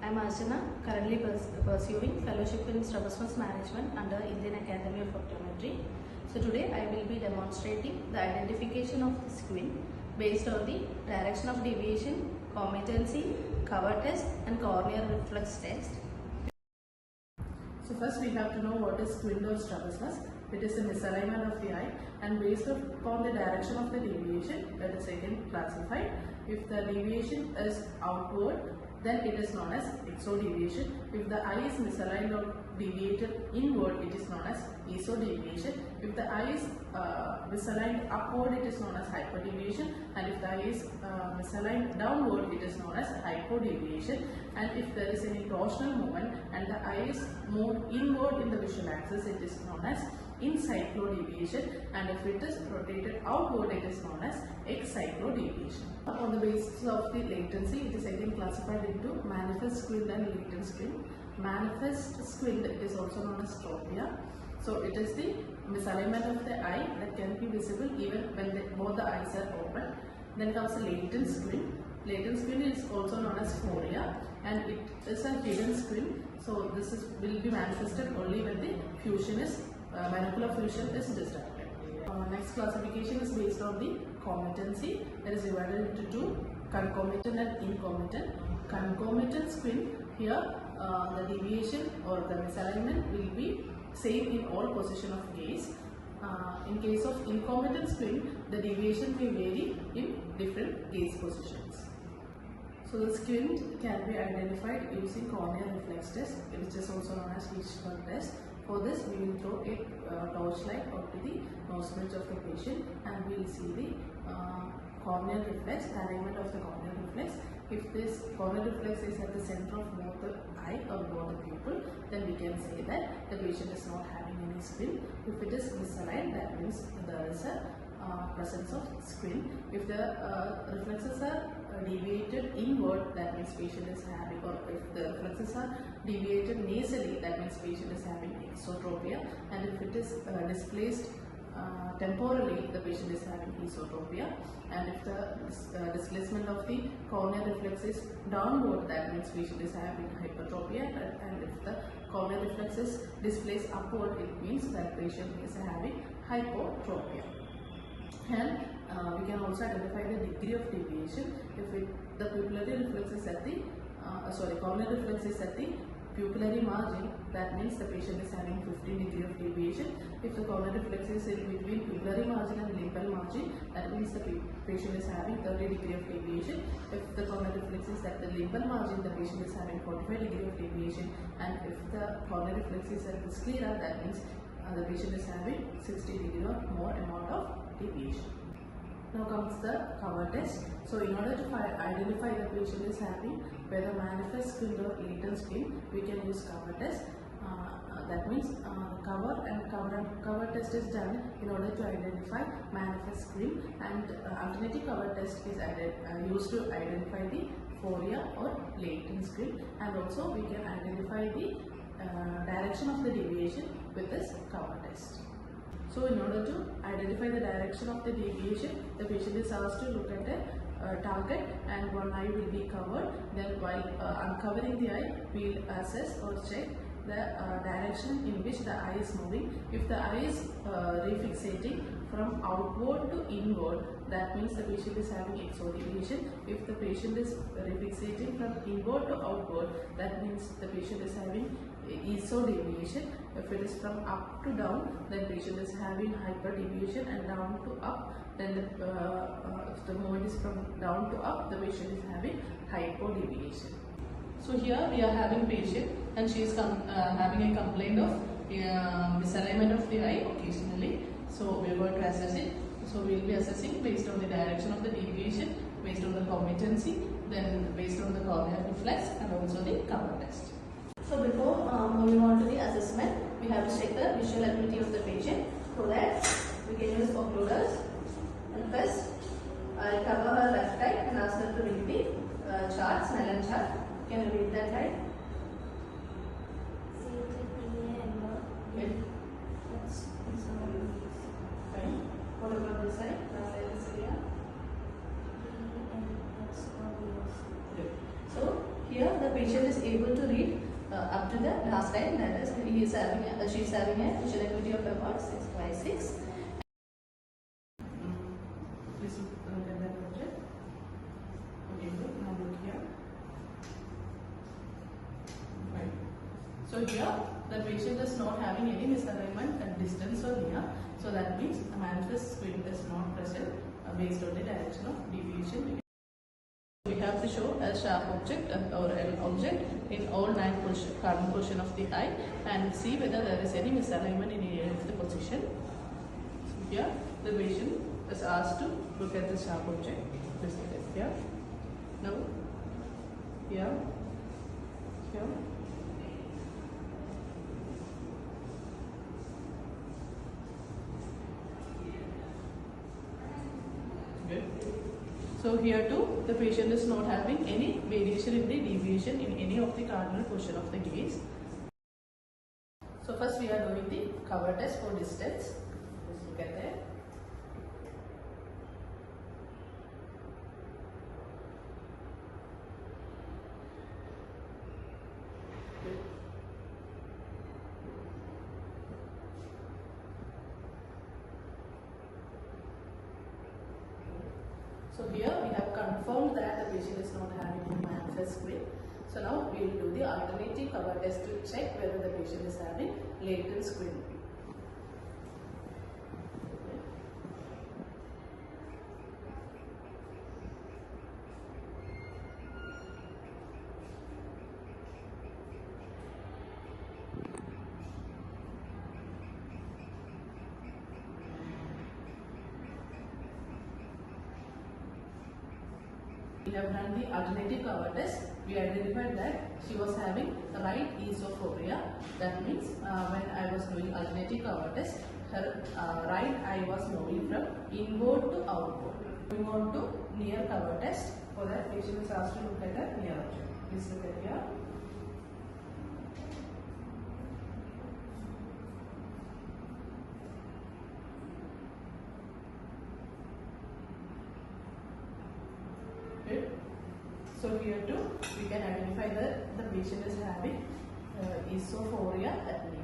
I am Archana, currently pursuing fellowship in Strabismus management under Indian Academy of Optometry. So today I will be demonstrating the identification of the squint based on the direction of deviation, competency, cover test and corneal reflex test. So first we have to know what is squint or strabismus. It is a misalignment of the eye, and based upon the direction of the deviation, that is again classified. If the deviation is outward, then it is known as exodeviation. If the eye is misaligned or deviated inward, it is known as esodeviation. If the eye is misaligned upward, it is known as hyperdeviation, and if the eye is misaligned downward, it is known as hypodeviation. And if there is any torsional movement and the eye is moved inward in the visual axis, it is known as encyclodeviation, and if it is rotated outward, it is known as excyclodeviation. On the basis of the latency, it is again classified into manifest squint and latent squint. Manifest squint, it is also known as tropia. So it is the misalignment of the eye that can be visible even when both the eyes are open. Then comes the latent squint. Latent squint is also known as phoria, and it is a hidden squint. So this will be manifested only when the fusion is binocular fusion is disrupted. Next classification is based on the competency. That is divided into two: concomitant and incomitant. Concomitant squint, here the deviation or the misalignment will be same in all position of gaze. In case of incomitant squint, the deviation may vary in different gaze positions. So the squint can be identified using corneal reflex test, which is also known as Fishburne test. For this, we will throw a torchlight onto the nose bridge of the patient, and we will see the corneal reflex, alignment of the corneal reflex. If this corneal reflex is at the center of both the eye or both the pupil, then we can say that the patient is not having any squint. If it is misaligned, that means there is a presence of squint. If the reflexes are deviated inward, that means patient is having, or if the reflexes are deviated nasally, that means patient is having exotropia, and if it is displaced temporally, the patient is having esotropia. And if the displacement of the corneal reflex is downward, that means patient is having hypertropia, and if the corneal reflex is displaced upward, it means that patient is having hypotropia. And we can also identify the degree of deviation. If the pupillary reflex is at the corneal reflex is at the pupillary margin, that means the patient is having 15 degree of deviation. If the corneal reflex is in between pupillary margin and limbal margin, that means the patient is having 30 degree of deviation. If the corneal reflex is at the limbal margin, the patient is having 45 degree of deviation. And if the corneal reflex is at the sclera, that means the patient is having 60 degree or more amount of deviation. Now comes the cover test. So in order to identify the patient is having whether manifest squint or latent squint, we can use cover test. That means cover test is done in order to identify manifest squint, and alternative cover test is used to identify the phoria or latent squint, and also we can identify the direction of the deviation with this cover test. So in order to identify the direction of the deviation, the patient is asked to look at a target, and one eye will be covered. Then while uncovering the eye, we will assess or check the direction in which the eye is moving. If the eye is refixating from outward to inward, that means the patient is having exodeviation. If the patient is refixating from inward to outward, that means the patient is having esodeviation. If it is from up to down, then patient is having hyperdeviation, and down to up, then if the movement is from down to up, the patient is having hypodeviation. So here we are having patient, and she is having a complaint of misalignment of the eye occasionally. So we are going to assess it. So we will be assessing based on the direction of the deviation, based on the competency, then based on the corneal reflex, and also the cover test. So before moving on to the assessment, we have to check the visual ability of the patient. For that, we can use occluders. And first, I'll cover her left eye and ask her to read the chart, Snellen chart. Can you read that right? What about this side? So here the patient is is able to read up to the last line, that is she is having a visual acuity of about 6/6. Please look at that object. Okay, good. Now look here. Right. So here the patient is not having any misalignment at distance or near. So that means the manifest squint is not present based on the direction of deviation. We have to show a sharp object or an object in all 9 cardinal portion of the eye and see whether there is any misalignment in any of the position. So here the patient is asked to look at the sharp object. Please look at here. Now here, here. Good. So here too, the patient is not having any variation in the deviation in any of the cardinal portion of the gaze. So first we are doing the cover test for distance. Let's look at that. Good. So here we have confirmed that the patient is not having any manifest squint. So now we will do the alternative cover test to check whether the patient is having latent squint. We have done the alternative cover test. We identified that she was having right esophoria. That means when I was doing alternative cover test, her right eye was moving from inward to outward. Moving on to near cover test. For that, patient is asked to look at the near object. Please look at here. Good. So here too, we can identify that the patient is having esophoria at near.